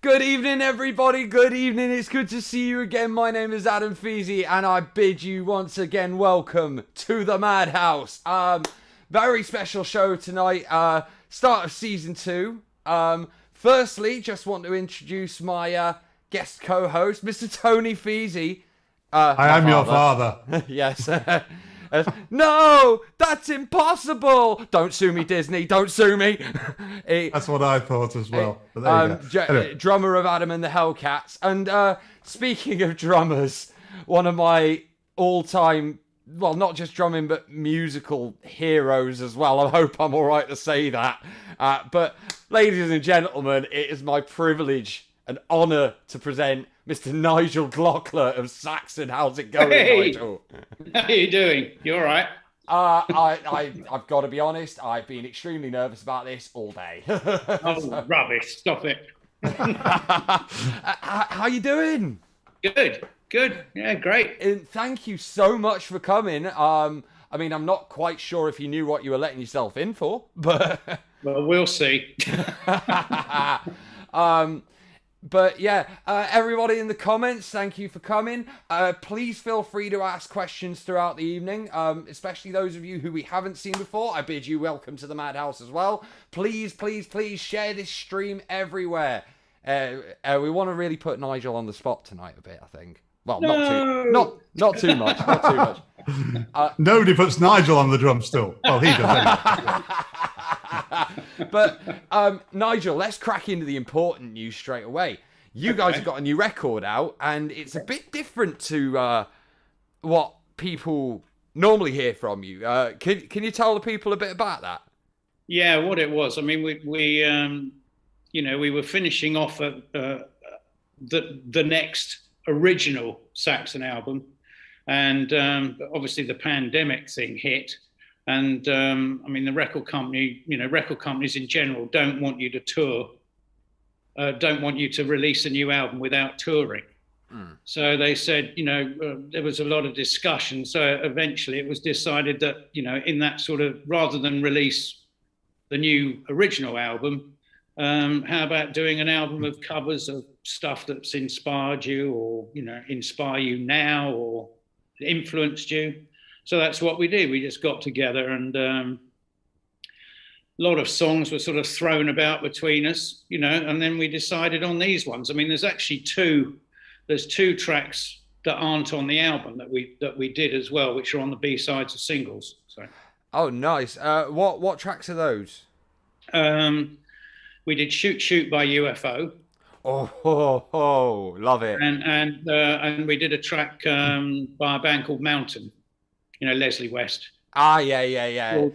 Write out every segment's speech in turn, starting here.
Good evening, everybody. Good evening. It's good to see you again. My name is Adam Feasey, and I bid you once again welcome to the Madhouse. Very special show tonight. Start of season 2. Firstly, just want to introduce my guest co-host, Mr. Tony Feasey. I am your father. Yes. No, that's impossible. Don't sue me, Disney. Don't sue me. That's what I thought as well. But there you go. Anyway. Drummer of Adam and the Hellcats. And speaking of drummers, one of my all-time, well, not just drumming, but musical heroes as well. I hope I'm all right to say that. But ladies and gentlemen, it is my privilege and honour to present Mr. Nigel Glockler of Saxon. How's it going, Nigel? How are you doing? You all right? I've got to be honest. I've been extremely nervous about this all day. Oh, rubbish! Stop it. How you doing? Good. Yeah, great. And thank you so much for coming. I mean, I'm not quite sure if you knew what you were letting yourself in for, but well, we'll see. But yeah, everybody in the comments, thank you for coming. Please feel free to ask questions throughout the evening, especially those of you who we haven't seen before. I bid you welcome to the Madhouse as well. Please share this stream everywhere. We want to really put Nigel on the spot tonight a bit, I think. Well, not too much. Nobody puts Nigel on the drum stool. Well, he does. But Nigel, let's crack into the important news straight away. You guys have got a new record out, and it's a bit different to what people normally hear from you. Can you tell the people a bit about that? Yeah, what it was. I mean, we were finishing off the next original Saxon album, and obviously the pandemic thing hit. And I mean, the record companies in general don't want you to tour, don't want you to release a new album without touring. So they said, there was a lot of discussion. So eventually it was decided that, in that sort of, rather than release the new original album, how about doing an album of covers of stuff that's inspired you or, inspire you now or influenced you? So that's what we did. We just got together, and a lot of songs were sort of thrown about between us, and then we decided on these ones. I mean, there's actually two tracks that aren't on the album that we did as well, which are on the B-sides of singles. So. Oh, nice. What tracks are those? We did Shoot Shoot by UFO. Oh, love it. And we did a track by a band called Mountain. Leslie West. Yeah. Called,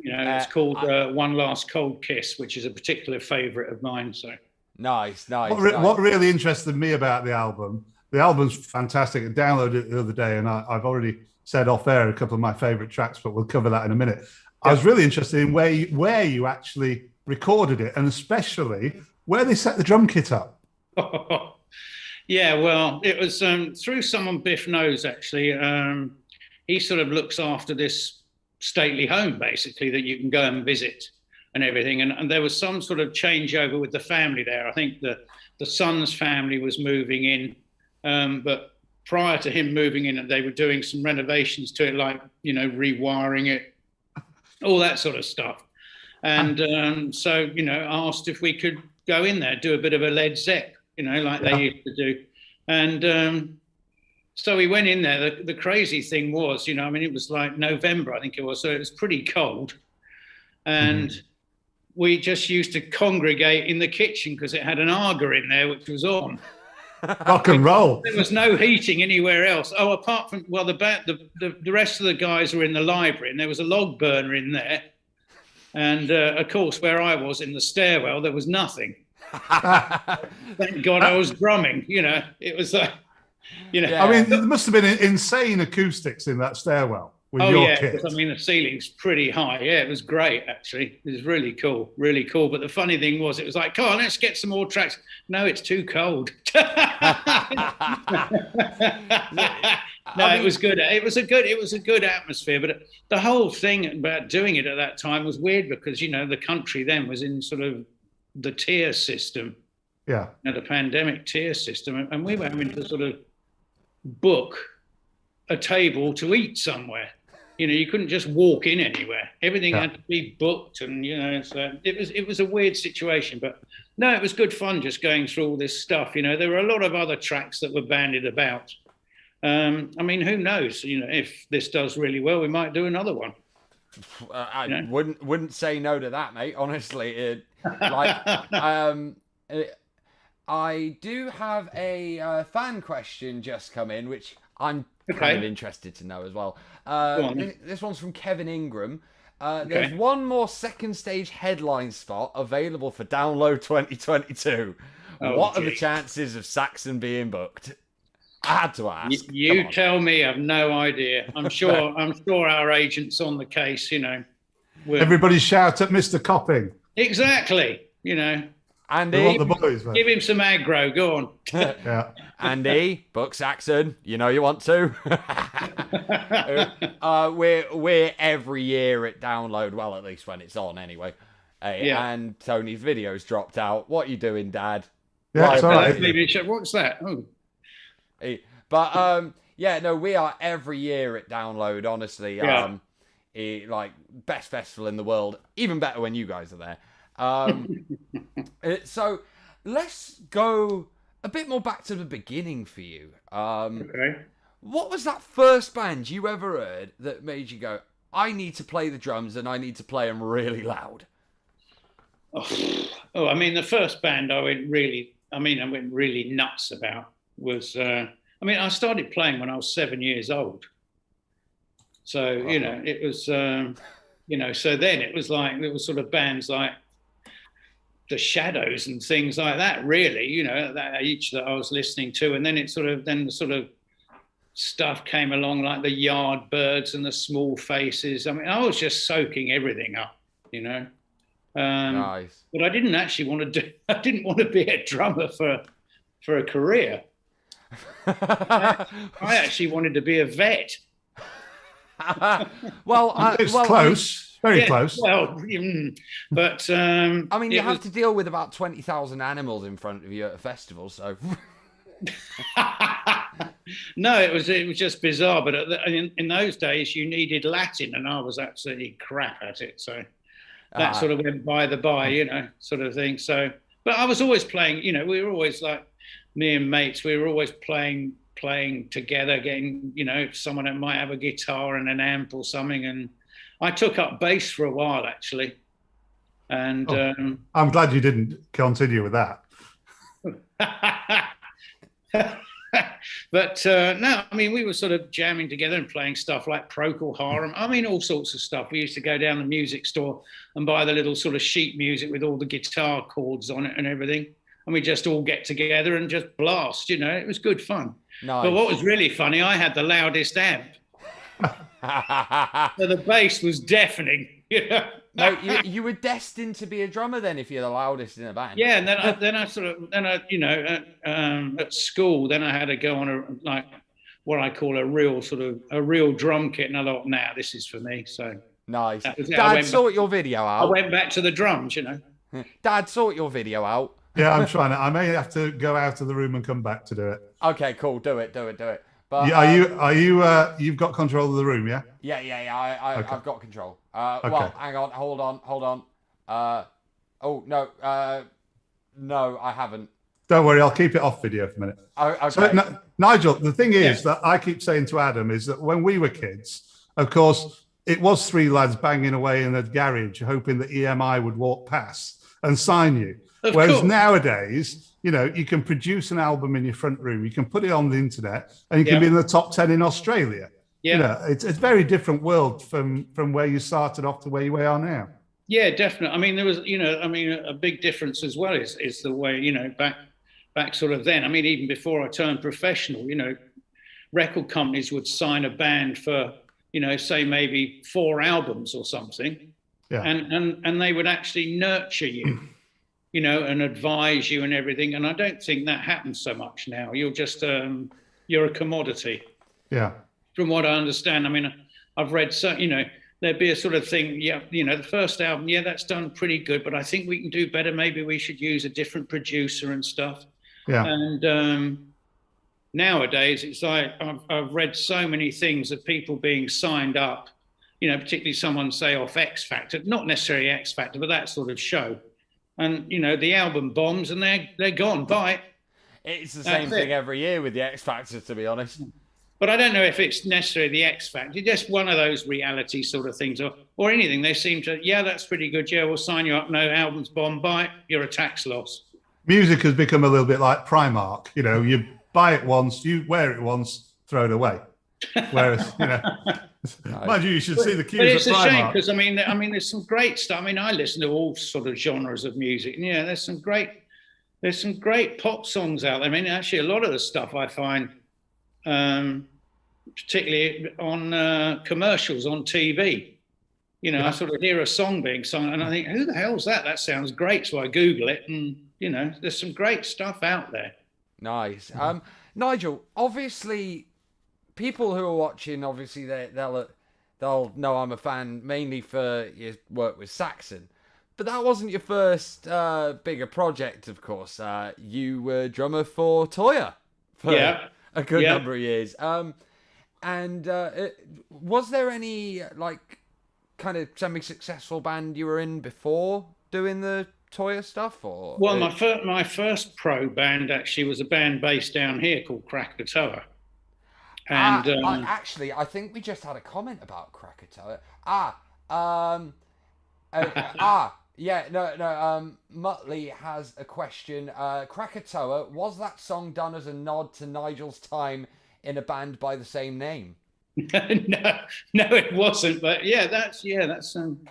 it's called One Last Cold Kiss, which is a particular favourite of mine. So nice. What really interested me about the album's fantastic. I downloaded it the other day, and I've already said off air a couple of my favourite tracks, but we'll cover that in a minute. Yeah. I was really interested in where you actually recorded it, and especially where they set the drum kit up. Yeah, well, it was through someone Biff knows, actually. He sort of looks after this stately home, basically, that you can go and visit and everything. And there was some sort of changeover with the family there. I think the son's family was moving in, but prior to him moving in, they were doing some renovations to it, like, rewiring it, all that sort of stuff. And so, asked if we could go in there, do a bit of a Led Zepp, like they used to do. And so we went in there. The crazy thing was, it was like November, I think it was, so it was pretty cold. And we just used to congregate in the kitchen because it had an Aga in there, which was on. Rock and roll. There was no heating anywhere else. Oh, apart from, well, the rest of the guys were in the library, and there was a log burner in there. And of course, where I was in the stairwell, there was nothing. Thank God I was drumming, it was like, Yeah. I mean, there must have been insane acoustics in that stairwell with your kit. I mean, the ceiling's pretty high. Yeah, it was great, actually. It was really cool. But the funny thing was, it was like, come on, let's get some more tracks. No, it's too cold. No, it was good. It was a good atmosphere. But the whole thing about doing it at that time was weird because, the country then was in sort of the tier system. Yeah. The pandemic tier system, and we were having to sort of book a table to eat somewhere. You couldn't just walk in anywhere. Everything had to be booked, and so it was a weird situation. But no, it was good fun just going through all this stuff. There were a lot of other tracks that were bandied about. I mean, who knows? If this does really well, we might do another one. I wouldn't say no to that, mate. Honestly, I do have a fan question just come in, which I'm kind of interested to know as well. This one's from Kevin Ingram. There's one more second stage headline spot available for download 2022. What are the chances of Saxon being booked? I had to ask. You tell me. I've no idea. I'm sure our agent's on the case. Everybody shout at Mr. Copping. Exactly. Andy, we want the boys, man. Give him some aggro. Go on. Yeah. Andy, book Saxon. You want to. We're every year at download. Well, at least when it's on, anyway. And Tony's video's dropped out. What are you doing, Dad? Yeah, sorry. What's that? Oh. But we are every year at download. Honestly, like best festival in the world. Even better when you guys are there. So let's go a bit more back to the beginning for you. What was that first band you ever heard that made you go, I need to play the drums and I need to play them really loud? I mean, the first band I went really nuts about was, I started playing when I was 7 years old. So, it was, so then it was sort of bands like The Shadows and things like that, really, at that age that I was listening to. And then the sort of stuff came along like the Yardbirds and the Small Faces. I mean, I was just soaking everything up, Nice. But I didn't actually want to be a drummer for a career. I actually wanted to be a vet. Close. Very close. Well, but I mean, you have to deal with about 20,000 animals in front of you at a festival, so. No, it was just bizarre. But in those days, you needed Latin, and I was absolutely crap at it. So that sort of went by the by, sort of thing. So, but I was always playing. We were always like me and mates. We were always playing together, getting someone that might have a guitar and an amp or something, and I took up bass for a while actually, and I'm glad you didn't continue with that. But no, I mean, we were sort of jamming together and playing stuff like Procol Harum. I mean, all sorts of stuff. We used to go down the music store and buy the little sort of sheet music with all the guitar chords on it and everything, and we just all get together and just blast. It was good fun. Nice. But what was really funny, I had the loudest amp. So the bass was deafening. No, you were destined to be a drummer then if you're the loudest in a band. Yeah, and then I at school, then I had to go on what I call a real drum kit, and I thought, nah, this is for me. So nice. Dad, sort your video out. I went back to the drums, Dad, sort your video out. Yeah, I'm trying to. I may have to go out of the room and come back to do it. Okay, cool. Do it. But are you? You've got control of the room, yeah? Yeah. Okay. I've got control. Okay. Well, hang on. Hold on. Oh no. No, I haven't. Don't worry, I'll keep it off video for a minute. Okay. So, Nigel, the thing is that I keep saying to Adam is that when we were kids, of course, it was three lads banging away in a garage, hoping that EMI would walk past and sign you. Whereas nowadays, you can produce an album in your front room, you can put it on the internet, and you can be in the top 10 in Australia. Yeah, it's a very different world from where you started off to where you are now. Yeah, definitely. I mean, there was, a big difference as well is the way, back sort of then. I mean, even before I turned professional, record companies would sign a band for, say maybe 4 albums or something, and they would actually nurture you. And advise you and everything. And I don't think that happens so much now. You're just, you're a commodity. Yeah. From what I understand. I mean, I've read there'd be a sort of thing, yeah, the first album, yeah, that's done pretty good, but I think we can do better. Maybe we should use a different producer and stuff. Yeah. And nowadays, it's like I've read so many things of people being signed up, particularly someone say off X Factor, not necessarily X Factor, but that sort of show. And, the album bombs and they're gone. Bye. It's the same thing every year with the X Factor, to be honest. But I don't know if it's necessarily the X Factor, just one of those reality sort of things or anything. They seem to, yeah, that's pretty good. Yeah, we'll sign you up. No, album's bomb. Bye. You're a tax loss. Music has become a little bit like Primark. You buy it once, you wear it once, throw it away. Whereas, mind you should see the queues at Primark. But it's a shame because, I mean, there's some great stuff. I mean, I listen to all sort of genres of music. And, yeah, there's some great pop songs out there. I mean, actually, a lot of the stuff I find, particularly on commercials on TV, I sort of hear a song being sung and I think, who the hell's that? That sounds great. So I Google it and, there's some great stuff out there. Nice. Nigel, obviously, people who are watching, obviously, they'll know I'm a fan mainly for your work with Saxon. But that wasn't your first bigger project, of course. You were drummer for Toyah for a good number of years. And was there any, kind of semi-successful band you were in before doing the Toyah stuff? Or well, my first pro band actually was a band based down here called Krakatoa. And actually, I think we just had a comment about Krakatoa. Muttley has a question. Krakatoa, was that song done as a nod to Nigel's time in a band by the same name? No, it wasn't. But that's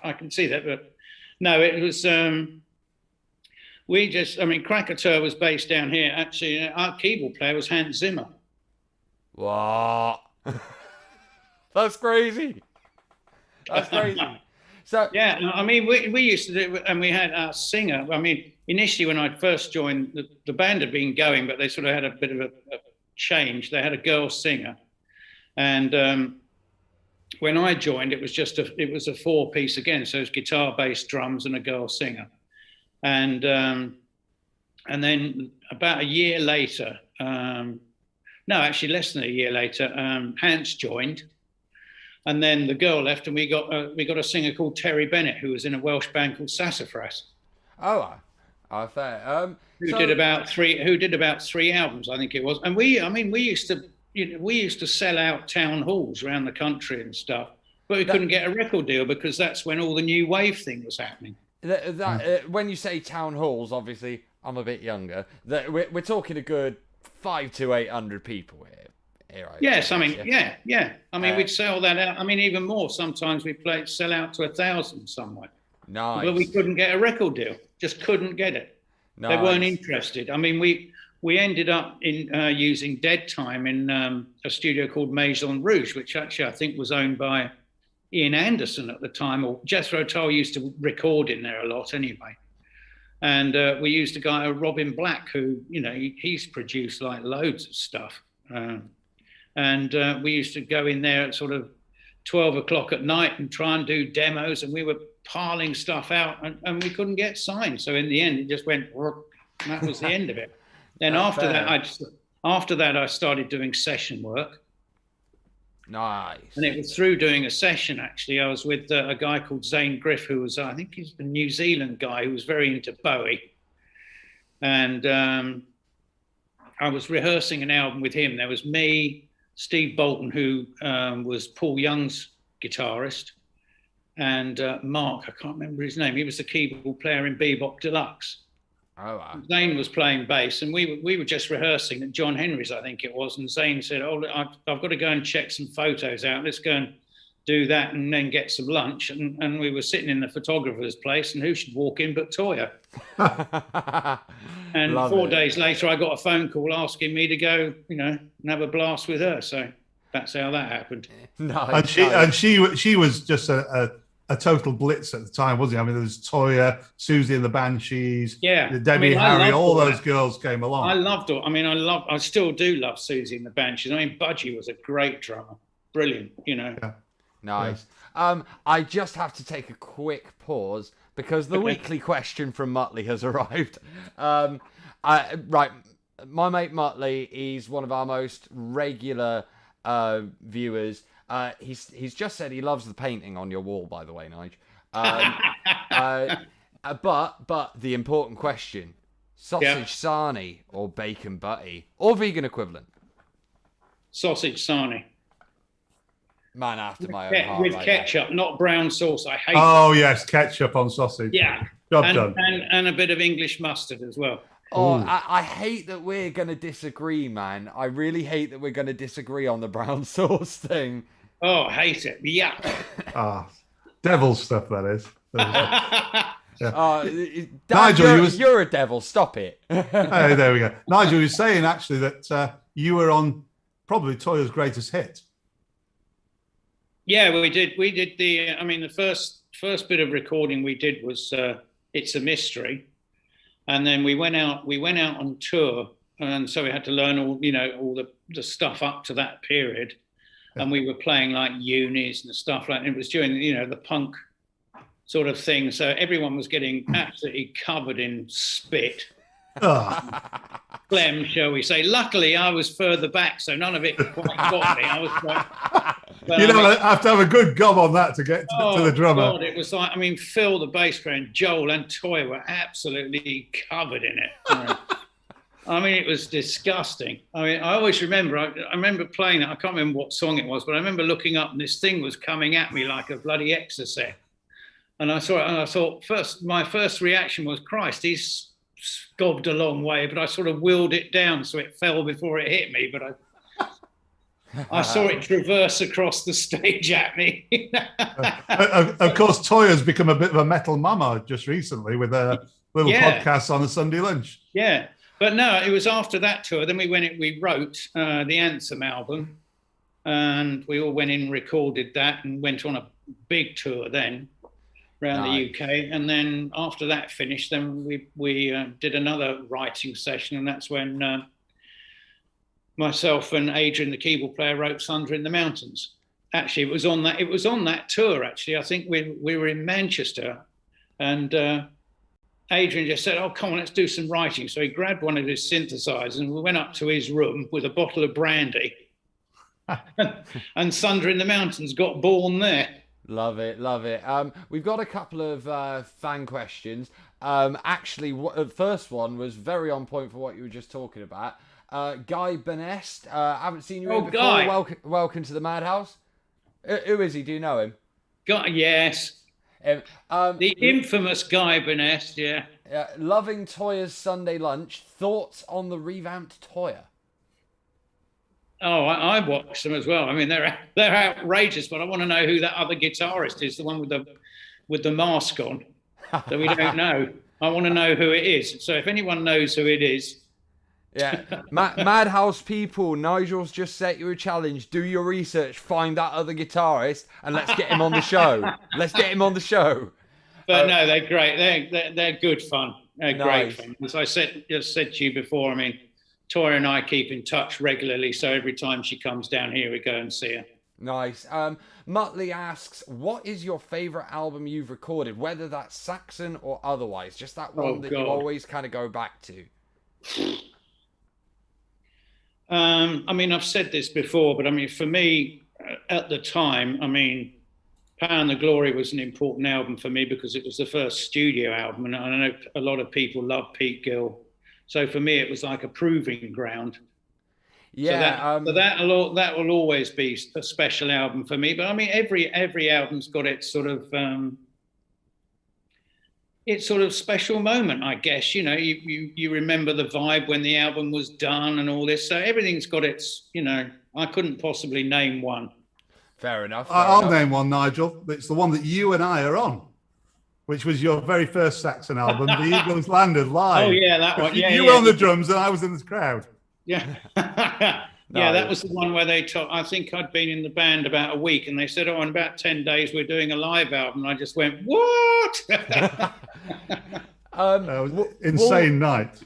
I can see that. But no, it was. Krakatoa was based down here. Actually, our keyboard player was Hans Zimmer. What? That's crazy. That's crazy. So yeah, I mean, we used to do, and we had our singer. I mean, initially when I first joined, the band had been going, but they sort of had a bit of a change. They had a girl singer, and when I joined, it was a 4-piece again. So it was guitar, bass, drums, and a girl singer, and then about a year later, no, actually less than a year later, Hans joined. And then the girl left, and we got a singer called Terry Bennett, who was in a Welsh band called Sassafras. Oh, fair. Who did about 3 albums, I think it was. And we used to sell out town halls around the country and stuff, but we couldn't get a record deal because that's when all the new wave thing was happening. When you say town halls, obviously I'm a bit younger. We're talking a good 500 to 800 people here. Yes, I mean, yeah. I mean, we'd sell that out. I mean, even more. Sometimes we sell out to 1,000 somewhere. Nice. But we couldn't get a record deal. Just couldn't get it. Nice. They weren't interested. I mean, we ended up in using Dead Time in a studio called Maison Rouge, which actually I think was owned by Ian Anderson at the time, or Jethro Tull used to record in there a lot anyway. And we used a guy, Robin Black, who, he's produced like loads of stuff. And we used to go in there at sort of 12 o'clock at night and try and do demos, and we were piling stuff out and we couldn't get signed. So in the end, it just went, and that was the end of it. Then after that, I started doing session work. Nice. And it was through doing a session, actually. I was with a guy called Zane Griff, who was, I think he's a New Zealand guy who was very into Bowie. And I was rehearsing an album with him. There was me, Steve Bolton, who was Paul Young's guitarist, and Mark, I can't remember his name. He was the keyboard player in Bebop Deluxe. Oh, wow. Zane was playing bass, and we were just rehearsing at John Henry's, I think it was. And Zane said, "Oh, I've got to go and check some photos out. Let's go and do that, and then get some lunch." And we were sitting in the photographer's place, and who should walk in but Toyah? And 4 days later, I got a phone call asking me to go, and have a blast with her. So that's how that happened. Nice. And she was just a total blitz at the time, wasn't it? I mean, there was Toyah, Susie and the Banshees, Debbie Harry, all those girls came along. I loved it. I mean, I still do love Susie and the Banshees. I mean, Budgie was a great drummer, brilliant. Yeah. Nice. I just have to take a quick pause because the weekly question from Muttley has arrived. Right, my mate Muttley, he's one of our most regular viewers. He's just said he loves the painting on your wall, by the way, Nigel. But the important question: sausage sarnie or bacon butty or vegan equivalent? Sausage sarnie. Man after my own heart. With ketchup, not brown sauce. I hate it. Yes, ketchup on sausage. Yeah. Job done. And a bit of English mustard as well. Oh, I hate that we're going to disagree, man. I really hate that we're going to disagree on the brown sauce thing. Oh, I hate it. Yeah. Devil stuff, that is. Nigel, you're a devil. Stop it. Hey, there we go. Nigel, you're saying actually that you were on probably Toyah's greatest hit. Yeah, we did the first bit of recording we did was It's a Mystery. And then we went out on tour, and so we had to learn all the stuff up to that period. And we were playing like unis and stuff like that. It was during the punk sort of thing. So everyone was getting absolutely covered in spit. Phlegm, shall we say. Luckily, I was further back, so none of it quite got me. I was quite... But I have to have a good gob on that to get to the drummer. God, it was like, Phil, the bass player, and Joel and Toyah were absolutely covered in it. It was disgusting. I always remember, I remember playing it. I can't remember what song it was, but I remember looking up and this thing was coming at me like a bloody exorcist. And I saw it and I thought, my first reaction was, Christ, he's scobbed a long way, but I sort of willed it down so it fell before it hit me. But I saw it traverse across the stage at me. Of course, Toyah's become a bit of a metal mama just recently with a little podcast on a Sunday lunch. Yeah, but no, it was after that tour. Then we wrote the Anthem album, and we all went in and recorded that and went on a big tour then around the UK. And then after that finished, then we did another writing session, and that's when myself and Adrian, the keyboard player, wrote Thunder in the Mountains. Actually, it was on that tour. Actually, I think we were in Manchester, and Adrian just said, "Oh, come on, let's do some writing." So he grabbed one of his synthesizers, and we went up to his room with a bottle of brandy, and Thunder in the Mountains got born there. Love it. We've got a couple of fan questions. Actually, the first one was very on point for what you were just talking about. Guy Benest, I haven't seen you in before. Guy. Welcome to the Madhouse. Who is he? Do you know him? Guy, yes. The infamous Guy Benest, yeah. Loving Toyah's Sunday Lunch. Thoughts on the revamped Toyah? Oh, I watched them as well. They're outrageous, but I want to know who that other guitarist is, the one with the mask on that we don't know. I want to know who it is. So if anyone knows who it is. Yeah, Madhouse people, Nigel's just set you a challenge. Do your research, find that other guitarist, and let's get him on the show. But no, they're great. They're good fun. They're nice. Great fun. As I said to you before, Toyah and I keep in touch regularly, so every time she comes down here, we go and see her. Nice. Muttley asks, what is your favourite album you've recorded, whether that's Saxon or otherwise? Just that one you always kind of go back to. I've said this before, but for me, at the time, Power and the Glory was an important album for me because it was the first studio album, and I know a lot of people love Pete Gill. So for me, it was like a proving ground. Yeah, so that will always be a special album for me. But every album's got its sort of special moment, I guess. You remember the vibe when the album was done and all this. So everything's got its. I couldn't possibly name one. Fair enough. I'll name one, Nigel. It's the one that you and I are on, which was your very first Saxon album, The Eagles Landed Live. Oh, yeah, that one. Yeah, you were on the drums and I was in the crowd. Yeah. Yeah, that was the one where they told, I think I'd been in the band about a week and they said, in about 10 days, we're doing a live album. And I just went, what? It was an insane night.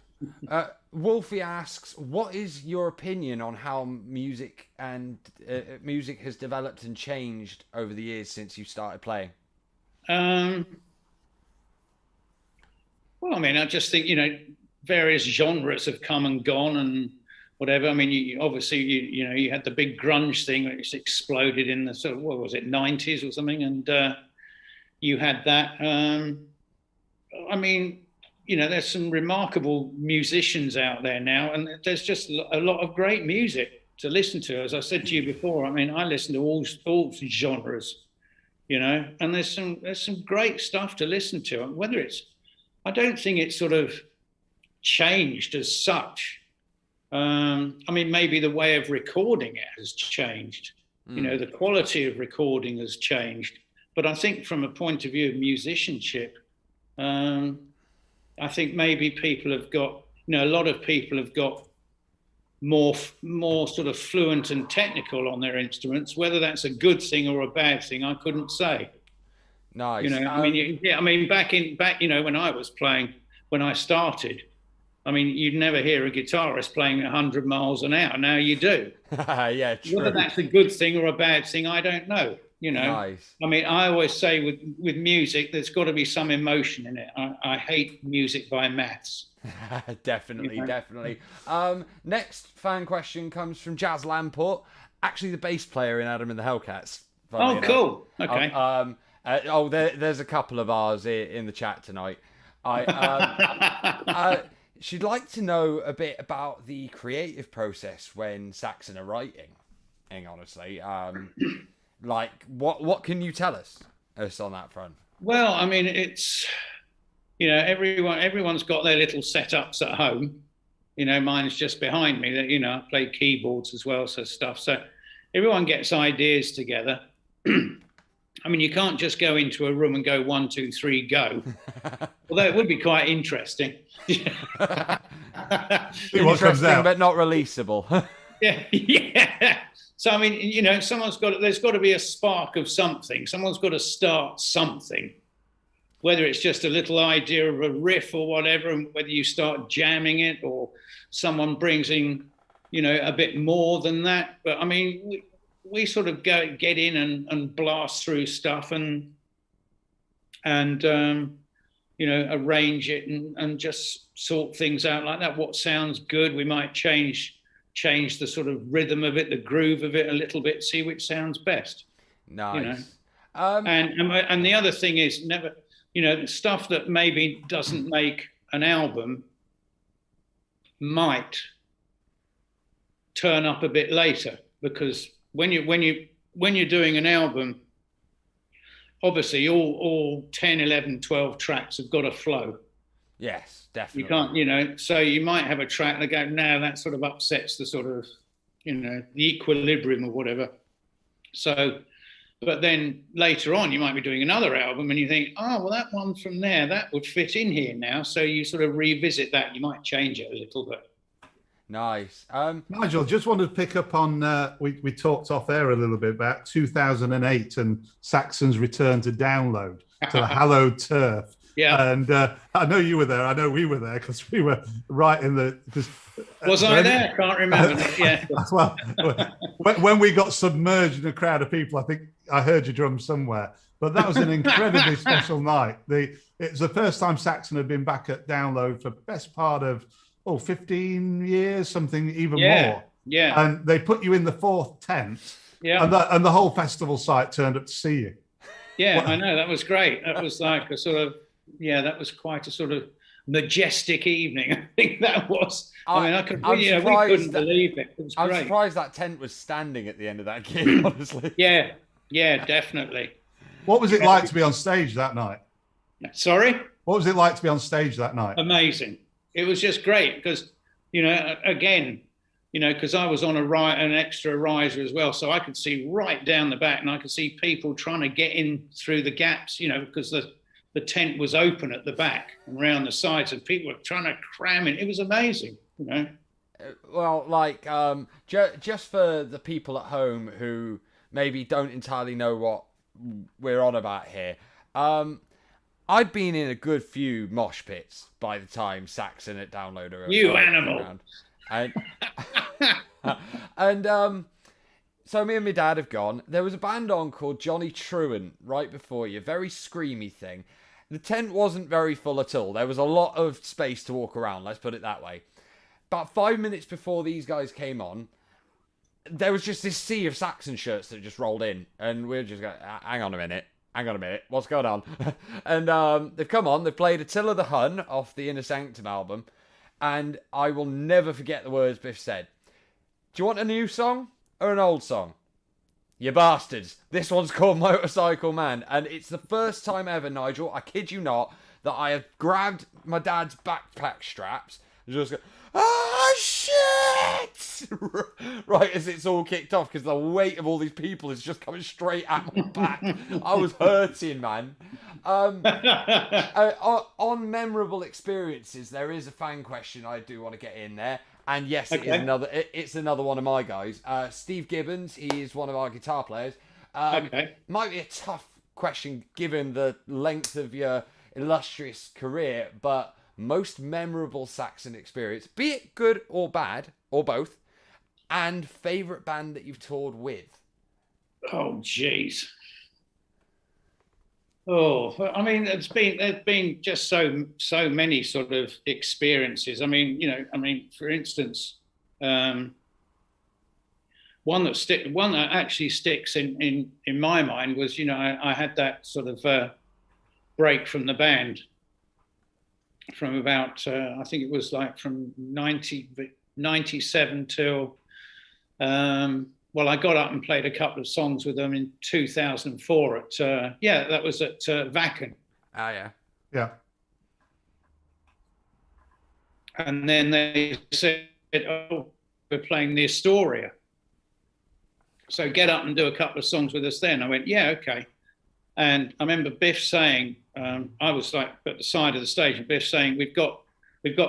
Wolfie asks, what is your opinion on how music has developed and changed over the years since you started playing? Well, I mean, I just think, various genres have come and gone and whatever. I mean, you had the big grunge thing which exploded in the sort of, what was it, 90s or something, and you had that. I mean, there's some remarkable musicians out there now, and there's just a lot of great music to listen to. As I said to you before, I mean, I listen to all genres, and there's some great stuff to listen to. And whether I don't think it's sort of changed as such. I mean, maybe the way of recording it has changed. The quality of recording has changed. But I think from a point of view of musicianship, I think maybe people have got, a lot of people have got more sort of fluent and technical on their instruments. Whether that's a good thing or a bad thing, I couldn't say. Nice. I mean, back when I was playing, when I started, I mean, you'd never hear a guitarist playing 100 miles an hour. Now you do. Yeah, true. Whether that's a good thing or a bad thing, I don't know. Nice. I mean, I always say with music, there's got to be some emotion in it. I hate music by maths. Definitely. Next fan question comes from Jazz Lamport, actually the bass player in Adam and the Hellcats. Oh, cool. Okay. There's a couple of ours in the chat tonight. She'd like to know a bit about the creative process when Saxon are writing. Honestly, like what can you tell us on that front? Well, I mean, it's everyone's got their little setups at home. Mine's just behind me. That I play keyboards as well, so everyone gets ideas together. I mean, you can't just go into a room and go 1, 2, 3, go. Although it would be quite interesting. Interesting, but not releasable. Yeah. So, I mean, there's got to be a spark of something. Someone's got to start something, whether it's just a little idea of a riff or whatever, and whether you start jamming it or someone brings in, a bit more than that. But I mean, we sort of get in and blast through stuff and arrange it and just sort things out like that. What sounds good, we might change the sort of rhythm of it, the groove of it a little bit, see which sounds best. Nice. And the other thing is never, stuff that maybe doesn't make an album might turn up a bit later, because when you're doing an album, obviously all 10, 11, 12 tracks have got to flow. Yes, definitely. You can't, so you might have a track that go, no, that sort of upsets the sort of, the equilibrium or whatever. So, but then later on, you might be doing another album and you think, oh, well, that one from there, that would fit in here now. So you sort of revisit that. You might change it a little bit. Nice. Nigel, just wanted to pick up on, we talked off air a little bit about 2008 and Saxon's return to download to the hallowed turf. Yeah. And I know you were there. I know we were there because we were right in the... Was I there? I can't remember. Yeah. Well, when we got submerged in a crowd of people, I think I heard your drums somewhere. But that was an incredibly special night. It was the first time Saxon had been back at download for the best part of 15 years, something even more. Yeah. And they put you in the fourth tent. Yeah. And the whole festival site turned up to see you. Yeah, I know. That was great. That was like a sort of, that was quite a sort of majestic evening. I think that was. We couldn't believe it. It was great. I'm surprised that tent was standing at the end of that gig, honestly. Yeah, definitely. What was it like to be on stage that night? Sorry? What was it like to be on stage that night? Amazing. It was just great because, again, because I was on an extra riser as well, so I could see right down the back and I could see people trying to get in through the gaps, because the tent was open at the back and around the sides and people were trying to cram in. It was amazing, Well, like, just for the people at home who maybe don't entirely know what we're on about here, I'd been in a good few mosh pits by the time Saxon at Downloader. You animal. Around. And so me and my dad have gone. There was a band on called Johnny Truant right before you, very screamy thing. The tent wasn't very full at all. There was a lot of space to walk around, let's put it that way. About 5 minutes before these guys came on, there was just this sea of Saxon shirts that just rolled in. And we were just going, hang on a minute, what's going on? And they've come on, they've played Attila the Hun off the Inner Sanctum album. And I will never forget the words Biff said. Do you want a new song or an old song? You bastards. This one's called Motorcycle Man. And it's the first time ever, Nigel, I kid you not, that I have grabbed my dad's backpack straps and just go, oh, shit! Right as it's all kicked off, because the weight of all these people is just coming straight at my back. I was hurting, man. On memorable experiences, there is a fan question I do want to get in there. And yes, okay. It's another one of my guys. Steve Gibbons, he is one of our guitar players. Okay. Might be a tough question given the length of your illustrious career, but most memorable Saxon experience, be it good or bad, or both, and favourite band that you've toured with. Oh, jeez. Oh, I mean, there's been just so many sort of experiences. I mean, for instance, one that actually sticks in my mind was, I had that sort of break from the band from about I think it was like from 97 till well, I got up and played a couple of songs with them in 2004 at that was at Wacken. Oh yeah. Yeah. And then they said, oh, we're playing the Astoria, so get up and do a couple of songs with us then. I went, yeah, okay. And I remember Biff saying, I was like at the side of the stage, and Biff saying, we've got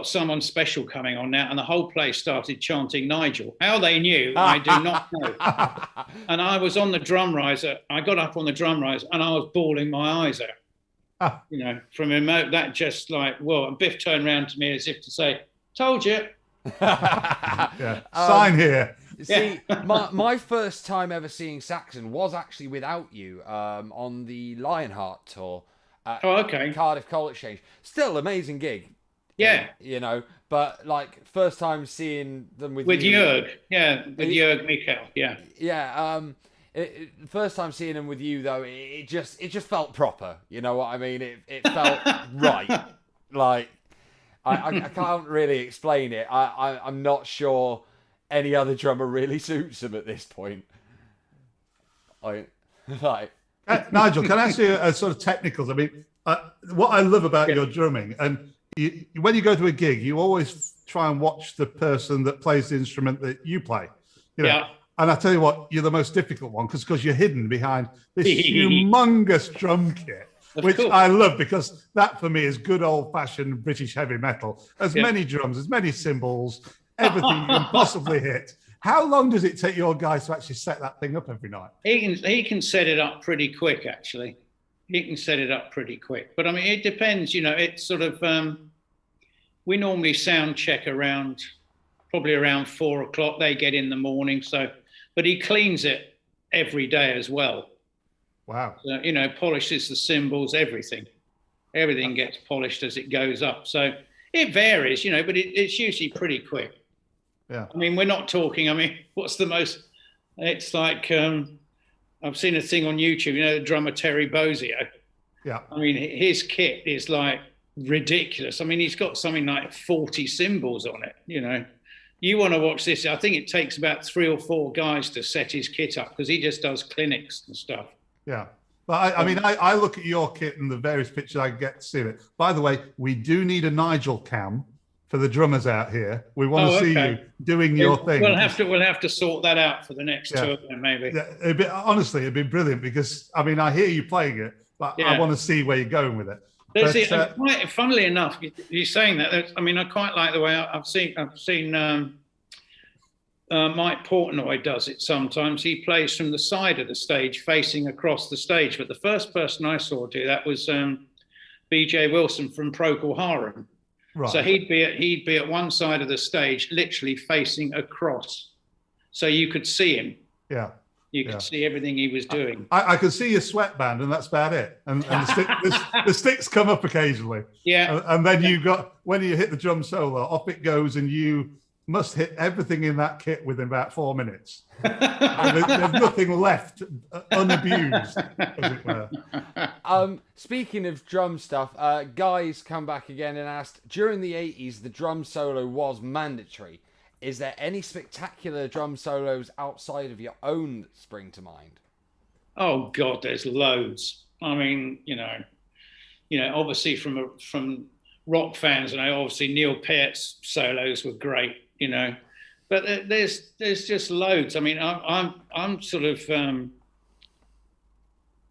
someone special coming on now, and the whole place started chanting Nigel. How they knew, I do not know. And I was on the drum riser. I got up on the drum riser, and I was bawling my eyes out. From remote, that just like, whoa. And Biff turned around to me as if to say, told you. Yeah. Sign here. See, my first time ever seeing Saxon was actually without you on the Lionheart tour. Okay. Cardiff Coal Exchange. Still amazing gig. Yeah. But like first time seeing them with you. Jörg. Yeah, with Jörg Mikkel. Yeah. Yeah. First time seeing them with you though, it just felt proper. You know what I mean? It felt right. Like I can't really explain it. I'm not sure any other drummer really suits them at this point. Nigel, can I ask you a sort of technicals? I mean, what I love about your drumming, and when you go to a gig, you always try and watch the person that plays the instrument that you play. Yeah. And I tell you what, you're the most difficult one because you're hidden behind this humongous drum kit, which I love because that for me is good old-fashioned British heavy metal. As many drums, as many cymbals, everything you can possibly hit. How long does it take your guys to actually set that thing up every night? He can set it up pretty quick, actually. He can set it up pretty quick. But I mean, it depends, it's sort of, we normally sound check probably around 4 o'clock. They get in the morning. But he cleans it every day as well. Wow. So, polishes the cymbals, everything. Everything gets polished as it goes up. So it varies, but it's usually pretty quick. Yeah. I mean, we're not talking, what's the most, it's like, I've seen a thing on YouTube, the drummer Terry Bozzio. Yeah. I mean, his kit is like ridiculous. I mean, he's got something like 40 cymbals on it, You want to watch this, I think it takes about 3 or 4 guys to set his kit up because he just does clinics and stuff. Yeah. But I look at your kit and the various pictures I get to see it. By the way, we do need a Nigel cam for the drummers out here. We want to see you doing your thing. We'll have to sort that out for the next tour, then, maybe. Yeah, honestly, it'd be brilliant because I hear you playing it, but I want to see where you're going with it. Funnily enough, you're saying that. I quite like the way I've seen Mike Portnoy does it sometimes. He plays from the side of the stage, facing across the stage. But the first person I saw do that was BJ Wilson from Procol Harum. Right. So he'd be at one side of the stage, literally facing across, so you could see him. Yeah. You could see everything he was doing. I could see your sweatband, and that's about it. And the sticks come up occasionally. Yeah. And then when you hit the drum solo, off it goes, and you must hit everything in that kit within about 4 minutes. There's nothing left unabused, as it were. Speaking of drum stuff, guys come back again and asked, during the 80s, the drum solo was mandatory. Is there any spectacular drum solos outside of your own that spring to mind? Oh God, there's loads. I mean, obviously from rock fans, and obviously Neil Peart's solos were great, but there's just loads. I mean, I'm sort of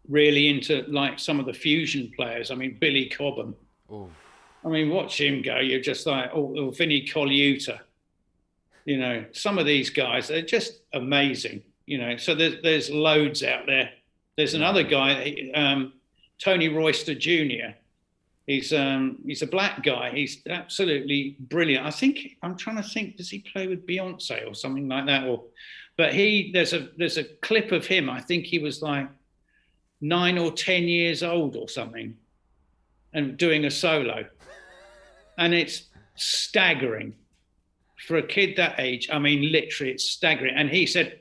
really into like some of the fusion players. I mean, Billy Cobham. Ooh. I mean, watch him go. You're just like, oh, Vinnie Colaiuta. Some of these guys, they're just amazing, so there's loads out there. There's another guy, Tony Royster Jr. He's a black guy. He's absolutely brilliant. I'm trying to think, does he play with Beyonce or something like that? But there's a clip of him. I think he was like 9 or 10 years old or something, and doing a solo, and it's staggering. For a kid that age, I mean, literally, it's staggering. And he said,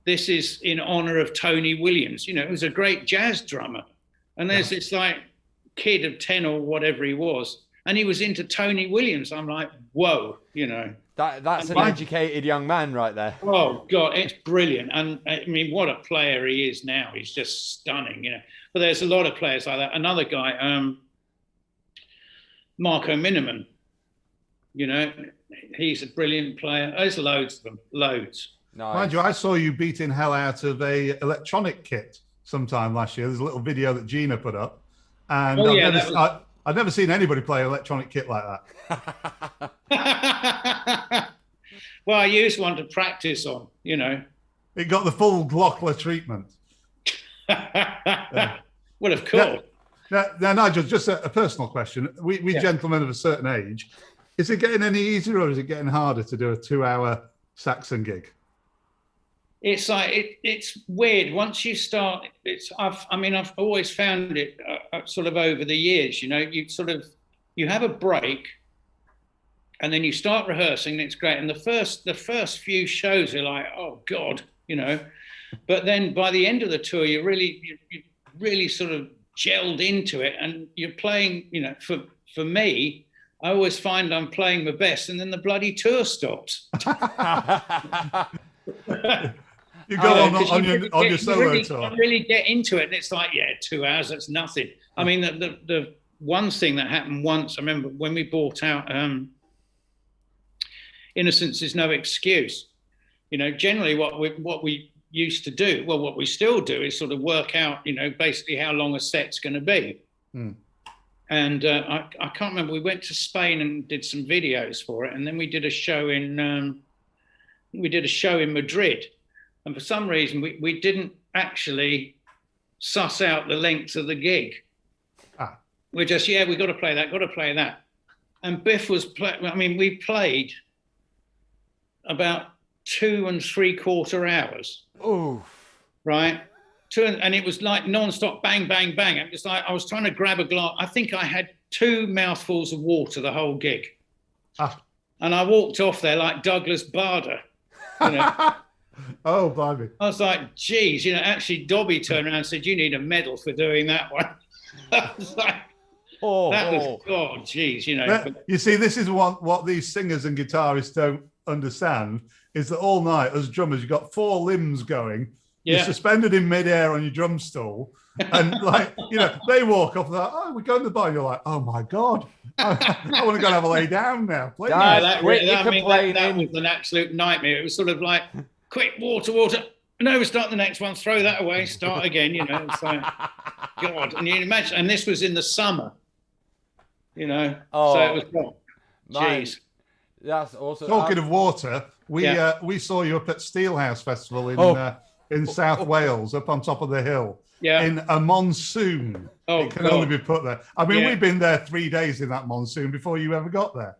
this is in honor of Tony Williams. He was a great jazz drummer. And there's this like kid of 10 or whatever he was, and he was into Tony Williams. I'm like, whoa, That's an educated young man right there. Oh, God, it's brilliant. And I mean, what a player he is now. He's just stunning, But there's a lot of players like that. Another guy, Marco Miniman, he's a brilliant player. There's loads of them, loads. Nice. Mind you, I saw you beating hell out of a electronic kit sometime last year. There's a little video that Gina put up, and I've never seen anybody play electronic kit like that. Well, I used one to practice on. It got the full Glockler treatment. Well, of course. Now, Nigel, just a personal question. We gentlemen of a certain age. Is it getting any easier, or is it getting harder to do a 2-hour Saxon gig? It's like it's weird once you start. I've always found it sort of over the years. You have a break, and then you start rehearsing, and it's great. And the first few shows are like, oh God, But then by the end of the tour, you really sort of gelled into it, and you're playing. For me, I always find I'm playing my best, and then the bloody tour stops. You go on your solo tour. You really get into it, and it's like, 2 hours, that's nothing. I mean, the one thing that happened once, I remember when we brought out Innocence is No Excuse. Generally what we used to do, well, what we still do is sort of work out, basically how long a set's going to be. Mm. And I can't remember. We went to Spain and did some videos for it, and then we did a show in Madrid. And for some reason, we didn't actually suss out the length of the gig. We're just we got to play that. And Biff was we played about 2 3/4 hours. Oh, right. And it was like non-stop, bang, bang, bang. It was like I was trying to grab a glass. I think I had 2 mouthfuls of water the whole gig. And I walked off there like Douglas Bader. Oh, blimey. I was like, geez, actually Dobby turned around and said, you need a medal for doing that one. I was like, geez, You see, this is what these singers and guitarists don't understand, is that all night as drummers, you've got 4 limbs going. You're suspended in midair on your drum stool, and they walk off. They're like, oh, we're going to the bar. And you're like, oh my God, I want to go and have a lay down now. Please. That was an absolute nightmare. It was sort of like, quick, water. No, we start the next one. Throw that away. Start again. It's like, God. And you imagine, and this was in the summer. So it was. Jeez. That's awesome. Talking of water, we saw you up at Steelhouse Festival in South Wales, up on top of the hill, Yeah. in a monsoon. Oh, It can God. only be put there. I mean, Yeah. we've been there 3 days in that monsoon before you ever got there.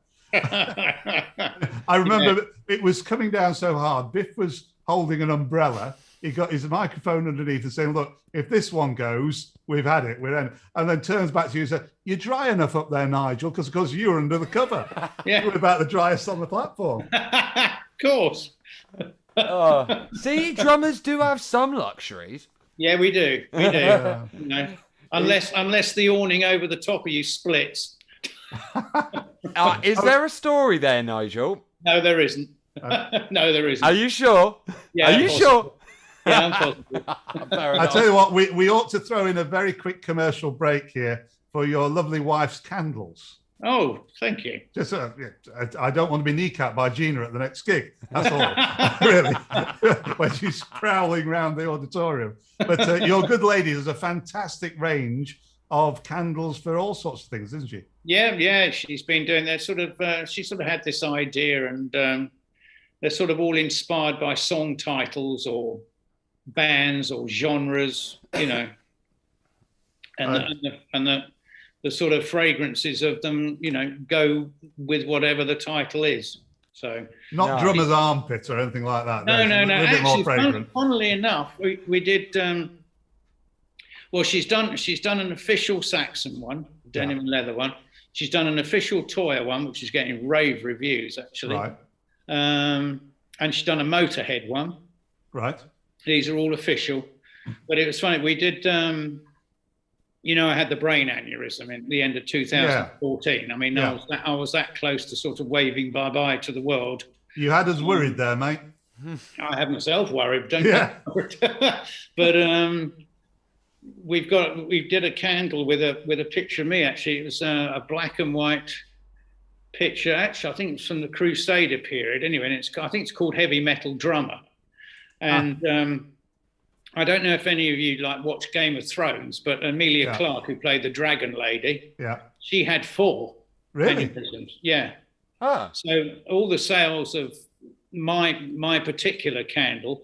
I remember it was coming down so hard. Biff was holding an umbrella. He got his microphone underneath and saying, "Look, if this one goes, we've had it. We're in." And then turns back to you and said, "You're dry enough up there, Nigel, because you were under the cover. Yeah. You were about the driest on the platform." Of course. See, drummers do have some luxuries. Yeah, we do. We do. Yeah. You know, unless the awning over the top of you splits. Is there a story there, Nigel? No, there isn't. No, there isn't. Are you sure? Yeah, Are you possible. sure? Yeah, I'm positive. Fair I enough. tell you what, we ought to throw in a very quick commercial break here for your lovely wife's candles. Oh, thank you. Just, I don't want to be kneecapped by Gina at the next gig. That's all, really, when she's prowling around the auditorium. But your good lady has a fantastic range of candles for all sorts of things, isn't she? Yeah. She's been doing that sort of. She sort of had this idea, and they're sort of all inspired by song titles or bands or genres, you know, and the sort of fragrances of them, you know, go with whatever the title is. So Not drummer's armpit or anything like that. No. A little bit more Actually, fragrant. funnily enough, we did. Well, she's done an official Saxon one, denim and leather one. She's done an official Toya one, which is getting rave reviews actually. Right. And she's done a Motorhead one. Right. These are all official. But it was funny. We did. You know, I had the brain aneurysm at the end of 2014. Yeah. I mean, Yeah. I was that close to sort of waving bye-bye to the world. You had us worried there, mate. I have myself worried, don't Yeah. But we did a candle with a picture of me. Actually, it was a black and white picture. Actually, I think it's from the Crusader period. Anyway, and I think it's called Heavy Metal Drummer. And I don't know if any of you watch Game of Thrones, but Emilia Clarke, who played the Dragon Lady, she had 4 Really? aneurysms. Yeah. Ah. So all the sales of my particular candle,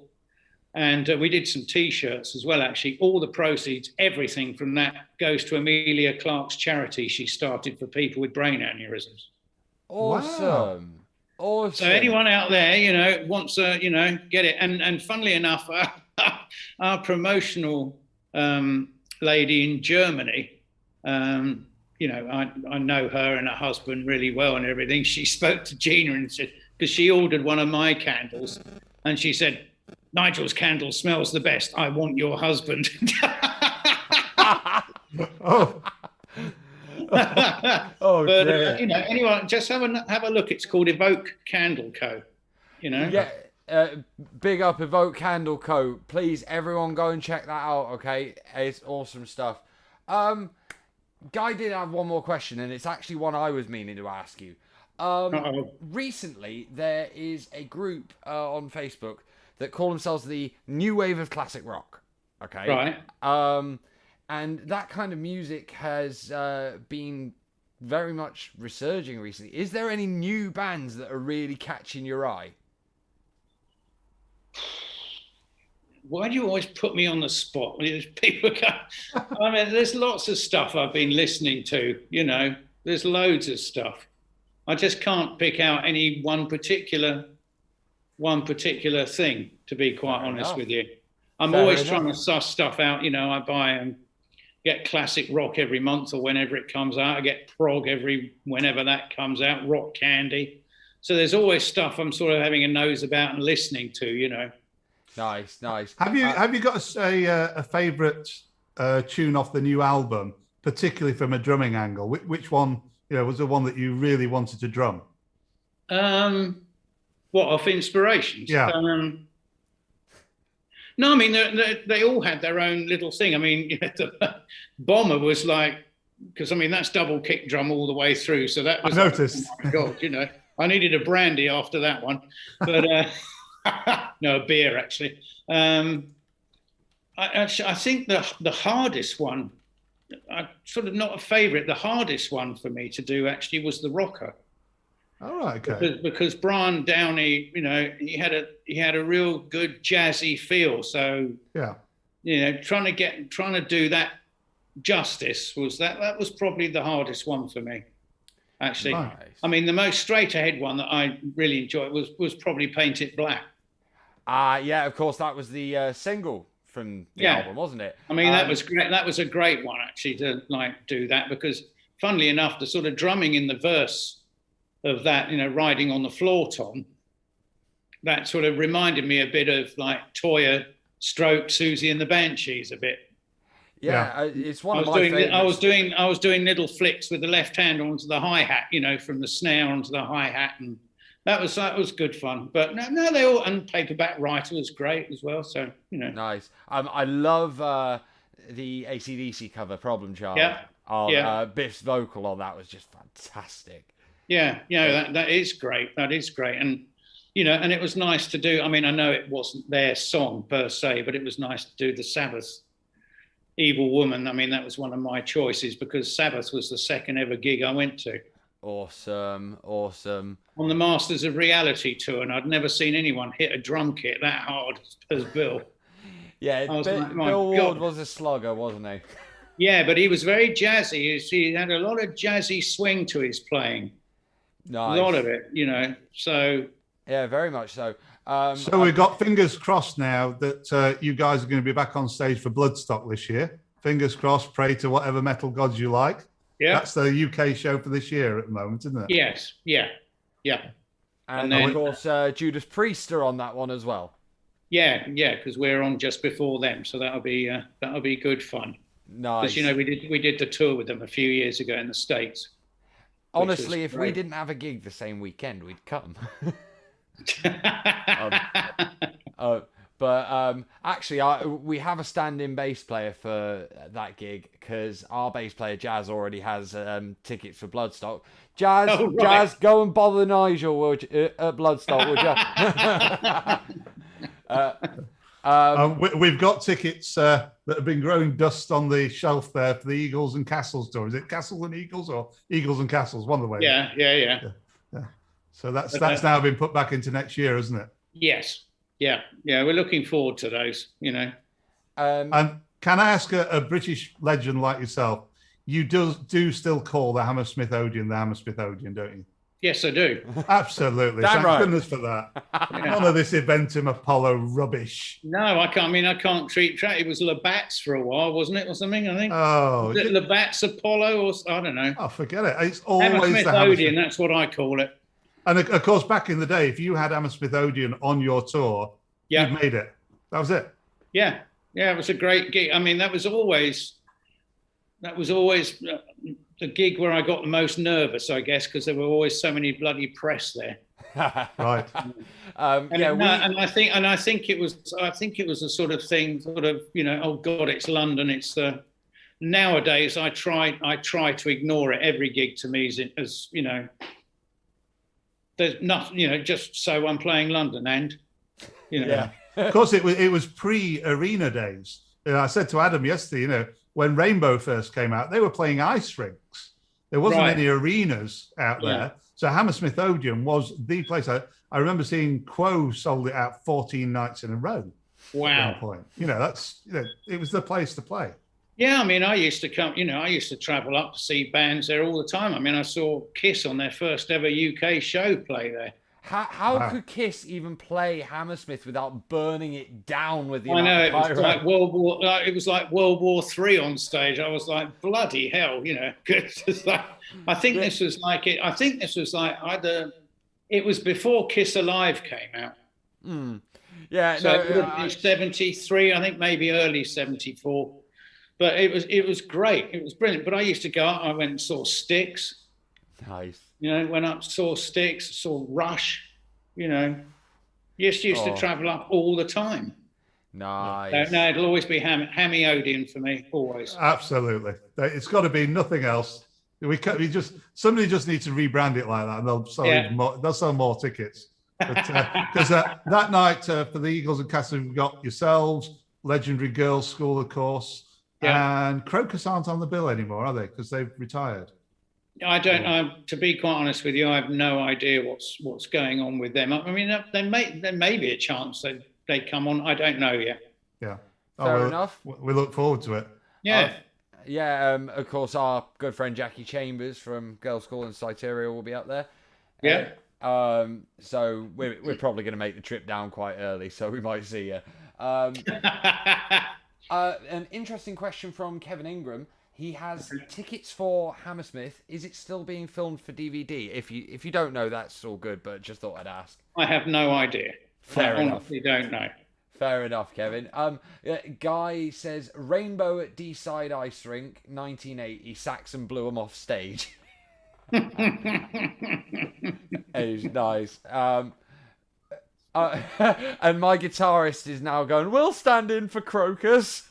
and we did some T-shirts as well. Actually, all the proceeds, everything from that goes to Emilia Clarke's charity she started for people with brain aneurysms. Awesome. Wow. Awesome. So anyone out there, you know, wants to, you know, get it. And funnily enough, our promotional lady in Germany, you know, I know her and her husband really well and everything. She spoke to Gina and said, because she ordered one of my candles, and she said, "Nigel's candle smells the best. I want your husband." Oh. Oh, But you know, anyone, just have a look. It's called Evoke Candle Co. You know. Yeah. Big up Evoke Candle Co. Please, everyone, go and check that out. Okay, it's awesome stuff. Guy did have one more question, and it's actually one I was meaning to ask you. Recently, there is a group on Facebook that call themselves the New Wave of Classic Rock. Okay. Right. And that kind of music has been very much resurging recently. Is there any new bands that are really catching your eye? Why do you always put me on the spot? People I mean, there's lots of stuff I've been listening to, you know, there's loads of stuff. I just can't pick out any one particular thing, to be quite honest with you. I'm always trying to suss stuff out. You know, I buy and get classic rock every month or whenever it comes out. I get prog whenever that comes out, rock candy. So there's always stuff I'm sort of having a nose about and listening to, you know. Nice. Have you got a favourite tune off the new album, particularly from a drumming angle? Which one, you know, was the one that you really wanted to drum? What, off Inspirations? Yeah. No, I mean they all had their own little thing. I mean, you know, the Bomber was like, because I mean that's double kick drum all the way through. So that was, I noticed. Oh my God, you know, I needed a brandy after that one, but no, a beer actually. I think the hardest one, sort of not a favourite, the hardest one for me to do actually was the rocker. All right, okay. Because Brian Downey, you know, he had a real good jazzy feel. So Yeah, you know, trying to do that justice that was probably the hardest one for me. Actually, Nice. I mean, the most straight ahead one that I really enjoyed was probably Paint It Black. Yeah, of course, that was the single from the album, wasn't it? I mean, that was great. That was a great one actually to like do that, because funnily enough, the sort of drumming in the verse of that, you know, Riding on the Floor Tom, that sort of reminded me a bit of like Toyah stroke Susie and the Banshees a bit. Yeah, it's one of my favorites. I was doing little flicks with the left hand onto the hi-hat, you know, from the snare onto the hi-hat, and that was good fun. But no, they all, and Paperback Writer was great as well. So, you know. Nice. I love the AC/DC cover, Problem Child. Yeah. Biff's vocal on that was just fantastic. Yeah, that is great. That is great. And, you know, and it was nice to do. I mean, I know it wasn't their song per se, but it was nice to do the Sabbath Evil Woman. I mean, that was one of my choices because Sabbath was the second ever gig I went to. Awesome. On the Masters of Reality tour, and I'd never seen anyone hit a drum kit that hard as Bill. Yeah, Bill Ward was a slugger, wasn't he? Yeah, but he was very jazzy. He had a lot of jazzy swing to his playing. Nice. A lot of it, you know. So yeah, very much so. So we've got fingers crossed now that you guys are going to be back on stage for Bloodstock this year. Fingers crossed, pray to whatever metal gods you like. Yeah. That's the UK show for this year at the moment, isn't it? Yes, yeah. And then, of course, Judas Priest are on that one as well. Yeah, because we're on just before them, so that'll be good fun. Nice. Because, you know, we did the tour with them a few years ago in the States. Honestly, if we didn't have a gig the same weekend, we'd cut them. But actually, we have a stand-in bass player for that gig because our bass player Jazz already has tickets for Bloodstock. Jazz, go and bother Nigel at Bloodstock, would you? We've got tickets that have been growing dust on the shelf there for the Eagles and Castles tour. Is it Castle and Eagles or Eagles and Castles? One of the ways. Yeah. So that's now been put back into next year, isn't it? Yes. Yeah. We're looking forward to those, you know. And can I ask a British legend like yourself, you do still call the Hammersmith Odeon the Hammersmith Odeon, don't you? Yes, I do. Absolutely. Damn Thank right. goodness for that. None of this Eventum Apollo rubbish. No, I can't. I mean, I can't treat track. It was Labatt's for a while, wasn't it, or something? I think. Oh, was it Labatt's Apollo, or I don't know. Oh, forget it. It's always Hammersmith the Hammersmith Odeon. That's what I call it. And of course, back in the day, if you had Hammersmith Odeon on your tour, you made it. That was it. Yeah, it was a great gig. I mean, that was always the gig where I got the most nervous, I guess, because there were always so many bloody press there. Right. And I think it was a sort of thing, you know, oh God, it's London. It's nowadays I try to ignore it. Every gig to me is you know, there's nothing, you know, just so I'm playing London and, you know. Yeah. Of course, it was pre-arena days. You know, I said to Adam yesterday, you know, when Rainbow first came out, they were playing ice rinks. There wasn't any arenas out there. Yeah. So Hammersmith Odeon was the place. I remember seeing Quo sold it out 14 nights in a row. Wow. At one point. You know, it was the place to play. Yeah, I mean, I used to travel up to see bands there all the time. I mean, I saw Kiss on their first ever UK show play there. How could Kiss even play Hammersmith without burning it down with the I know, amount of pyro? it was like World War III on stage. I was like, bloody hell, you know. I think this was like either it was before Kiss Alive came out. Yeah, so it would be 73, I think maybe early 74. But it was great. It was brilliant. But I used to go up, I went and saw Styx. Nice. You know, went up, saw Styx, saw Rush, you know. Used to travel up all the time. Nice. No, it'll always be Hammy Odeon for me, always. Absolutely. It's got to be nothing else. Somebody just needs to rebrand it like that, and they'll sell more tickets. Because that night for the Eagles and Castles, we've got yourselves, Legendary Girls School, of course, and Crocus aren't on the bill anymore, are they? Because they've retired. I don't. To be quite honest with you, I have no idea what's going on with them. I mean, there may be a chance they come on. I don't know yet. Yeah. Fair enough. We look forward to it. Yeah. Of course, our good friend Jackie Chambers from Girls' School in Cyteria will be up there. Yeah. So we're probably going to make the trip down quite early, so we might see you. An interesting question from Kevin Ingram. He has tickets for Hammersmith. Is it still being filmed for DVD? If you don't know, that's all good, but just thought I'd ask. I have no idea. Fair enough. I honestly don't know. Fair enough, Kevin. Guy says Rainbow at D-Side Ice Rink, 1980. Saxon blew him off stage. It's nice. And my guitarist is now going, we'll stand in for Crocus.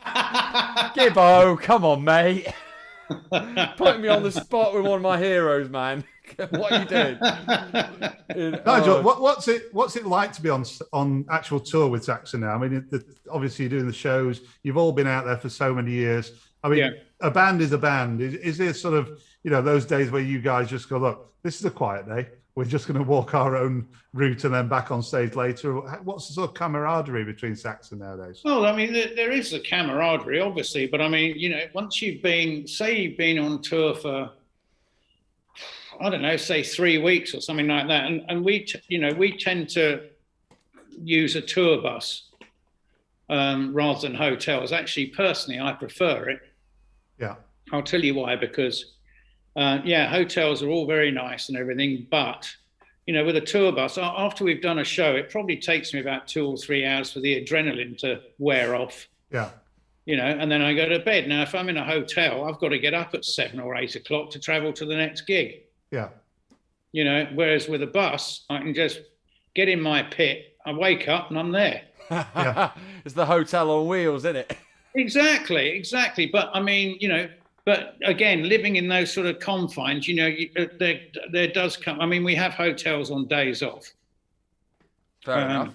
Gibbo, come on, mate. Putting me on the spot with one of my heroes, man. What are you doing? Nigel, what's it like to be on actual tour with Saxon now? I mean, obviously you're doing the shows. You've all been out there for so many years. I mean, a band is a band. Is there sort of, those days where you guys just go, look, this is a quiet day. We're just going to walk our own route and then back on stage later. What's the sort of camaraderie between Saxon nowadays? Well, I mean, there is a camaraderie, obviously, but I mean, once you've been on tour for, I don't know, say 3 weeks or something like that, and we tend to use a tour bus rather than hotels. Actually, personally, I prefer it. Yeah. I'll tell you why, because hotels are all very nice and everything, but with a tour bus, after we've done a show, it probably takes me about 2 or 3 hours for the adrenaline to wear off. Yeah. And then I go to bed. Now, if I'm in a hotel, I've got to get up at 7 or 8 o'clock to travel to the next gig. Yeah. Whereas with a bus, I can just get in my pit, I wake up and I'm there. Yeah. It's the hotel on wheels, isn't it? Exactly. But I mean, but again, living in those sort of confines, there does come. I mean, we have hotels on days off. Fair enough.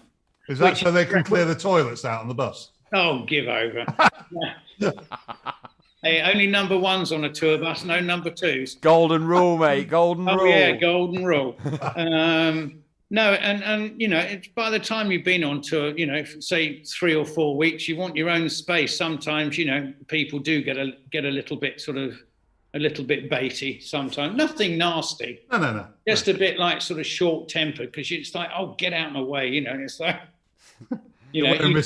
Is that so they can clear the toilets out on the bus? Oh, give over. Hey, only number ones on a tour bus, no number twos. Golden rule, mate. Golden rule. Oh yeah, golden rule. No, and it's by the time you've been on tour, say 3 or 4 weeks, you want your own space. Sometimes, people do get a little bit baity sometimes. Nothing nasty. No. Just a bit like sort of short-tempered, because it's like, oh, get out of my way, It's like, you're wearing the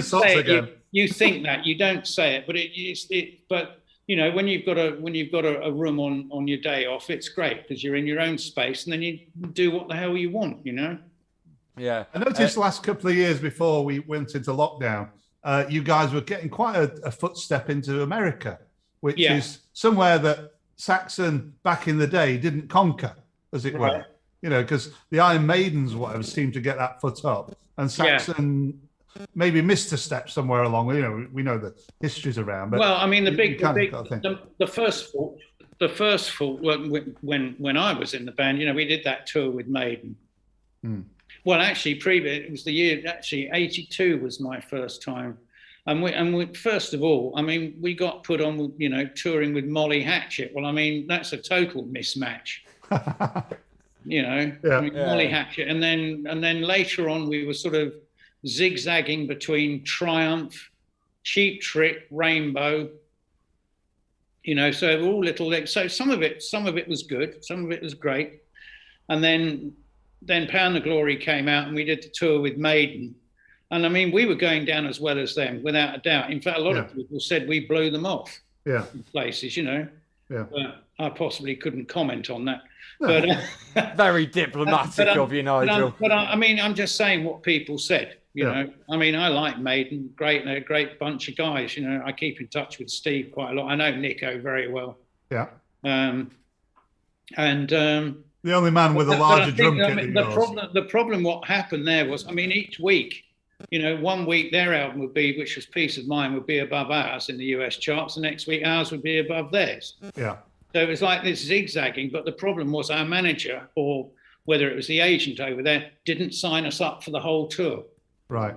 socks again. You think that, you don't say it, but when you've got a room on your day off, it's great because you're in your own space and then you do what the hell you want, Yeah. I noticed the last couple of years before we went into lockdown, you guys were getting quite a footstep into America, which is somewhere that Saxon back in the day didn't conquer, as it were. Because the Iron Maidens, whatever, seemed to get that foot up, and Saxon maybe missed a step somewhere along. We know the history's around. But well, I mean, the first fault when I was in the band, we did that tour with Maiden. Well, actually, it was the year. Actually, '82 was my first time, and we first of all, I mean, we got put on, touring with Molly Hatchet. Well, I mean, that's a total mismatch. Molly Hatchet, and then later on, we were sort of zigzagging between Triumph, Cheap Trick, Rainbow. So all little. So some of it was good, some of it was great, and then Pound the Glory came out, and we did the tour with Maiden, and I mean, we were going down as well as them, without a doubt. In fact, a lot of people said we blew them off. In places, But I possibly couldn't comment on that. But very diplomatic of you, Nigel. But I mean, I'm just saying what people said. I mean, I like Maiden, they're a great bunch of guys. I keep in touch with Steve quite a lot. I know Nico very well. Yeah. And the only man with a larger drum kit. The problem, what happened there was, I mean, each week, 1 week their album would be, which was Peace of Mind, would be above ours in the US charts. The next week ours would be above theirs. Yeah. So it was like this zigzagging. But the problem was our manager, or whether it was the agent over there, didn't sign us up for the whole tour. Right.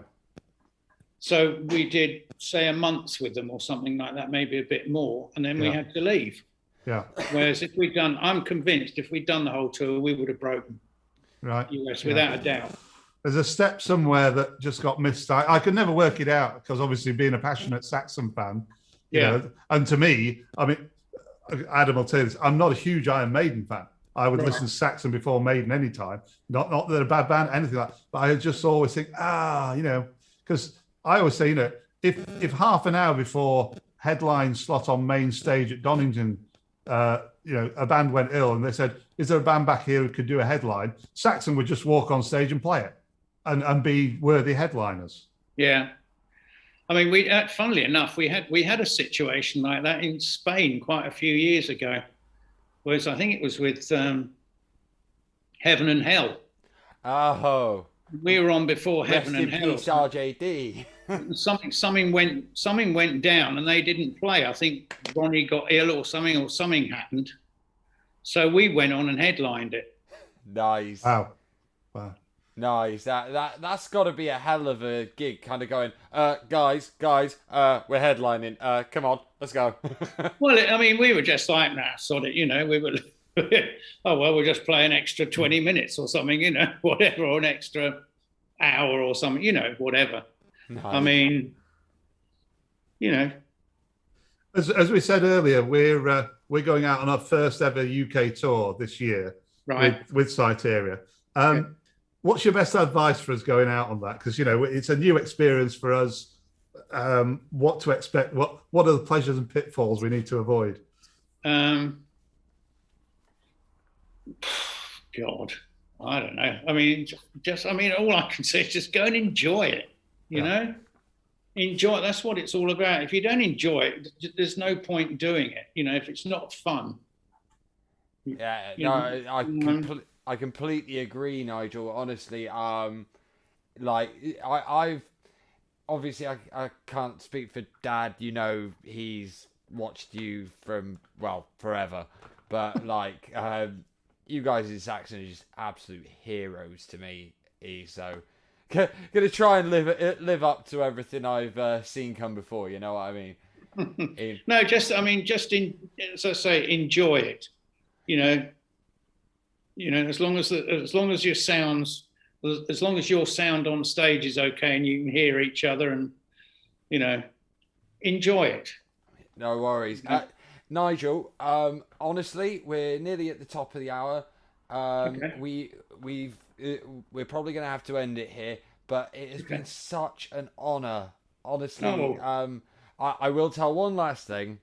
So we did, say, a month with them or something like that, maybe a bit more, and then we had to leave. Yeah. Whereas I'm convinced if we'd done the whole tour, we would have broken Right. US without a doubt. There's a step somewhere that just got missed. I could never work it out because obviously being a passionate Saxon fan, you know, and to me, I mean, Adam will tell you this, I'm not a huge Iron Maiden fan. I would listen to Saxon before Maiden anytime. Not that they're a bad band, anything like that. But I just always think, you know, because I always say, you know, if half an hour before headline slot on main stage at Donington, you know, a band went ill and they said, is there a band back here who could do a headline? Saxon would just walk on stage and play it and be worthy headliners. Yeah. I mean, funnily enough, we had a situation like that in Spain quite a few years ago. Whereas I think it was with Heaven and Hell. Oh. We were on before Heaven and Hell. Peace, RJD. something went down and they didn't play. I think Ronnie got ill or something happened. So we went on and headlined it. Nice. Wow. Nice. That's got to be a hell of a gig. Kind of going, guys, we're headlining. Come on, let's go. Well, I mean, we were just like, nah, sod it. You know, we were. Oh well, we'll just play an extra 20 minutes or something. You know, whatever, or an extra hour or something. You know, whatever. Nice. I mean, you know. As we said earlier, we're going out on our first ever UK tour this year, right? With Cyteria. What's your best advice for us going out on that? Because, you know, it's a new experience for us. What to expect? What are the pleasures and pitfalls we need to avoid? God, I don't know. I mean, all I can say is just go and enjoy it. You know, enjoy it. That's what it's all about. If you don't enjoy it, there's no point doing it. You know, if it's not fun. Yeah, I completely agree, Nigel. Honestly, like I've obviously I can't speak for Dad. You know, he's watched you from forever, but like you guys in Saxon are just absolute heroes to me. So gonna try and live up to everything I've seen come before. You know what I mean? No, as I say, enjoy it. You know, as long as your sound on stage is okay and you can hear each other, and you know, enjoy it. No worries. Nigel, honestly, we're nearly at the top of the hour. We're probably going to have to end it here, but it has been such an honor. Honestly, I will tell one last thing.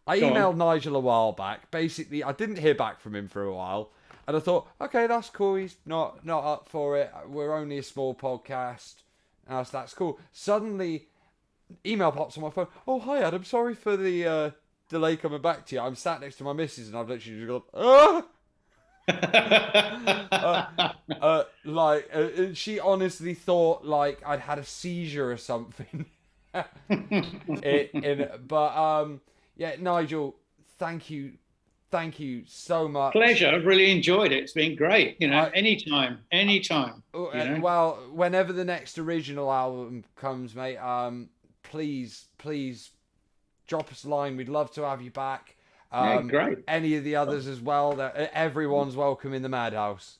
I emailed Nigel a while back. Basically, I didn't hear back from him for a while, and I thought, okay, that's cool. He's not up for it. We're only a small podcast. So that's cool. Suddenly, email pops on my phone. Oh, hi, Adam. Sorry for the delay coming back to you. I'm sat next to my missus, and I've literally just gone, she honestly thought like I'd had a seizure or something. Yeah, Nigel, thank you so much. Pleasure. I've really enjoyed it. It's been great. You know, anytime. You know? Well, whenever the next original album comes, mate, please drop us a line. We'd love to have you back. Great. Any of the others as well. Everyone's welcome in the Madhouse.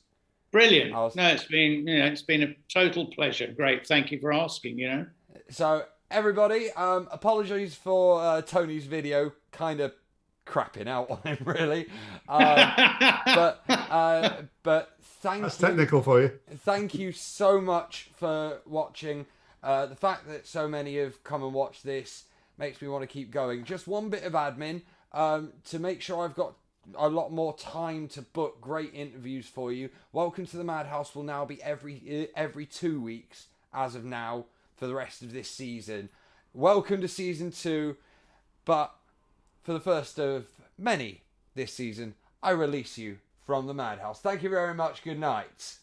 Brilliant. It's been a total pleasure. Great. Thank you for asking. You know. So everybody, apologies for Tony's video kind of crapping out on him, really. But thank That's you. technical for you. Thank you so much for watching. The fact that so many have come and watched this makes me want to keep going. Just one bit of admin to make sure I've got a lot more time to book great interviews for you. Welcome to the Madhouse will now be every 2 weeks as of now for the rest of this season. Welcome to season 2, but for the first of many this season, I release you from the Madhouse. Thank you very much. Good night.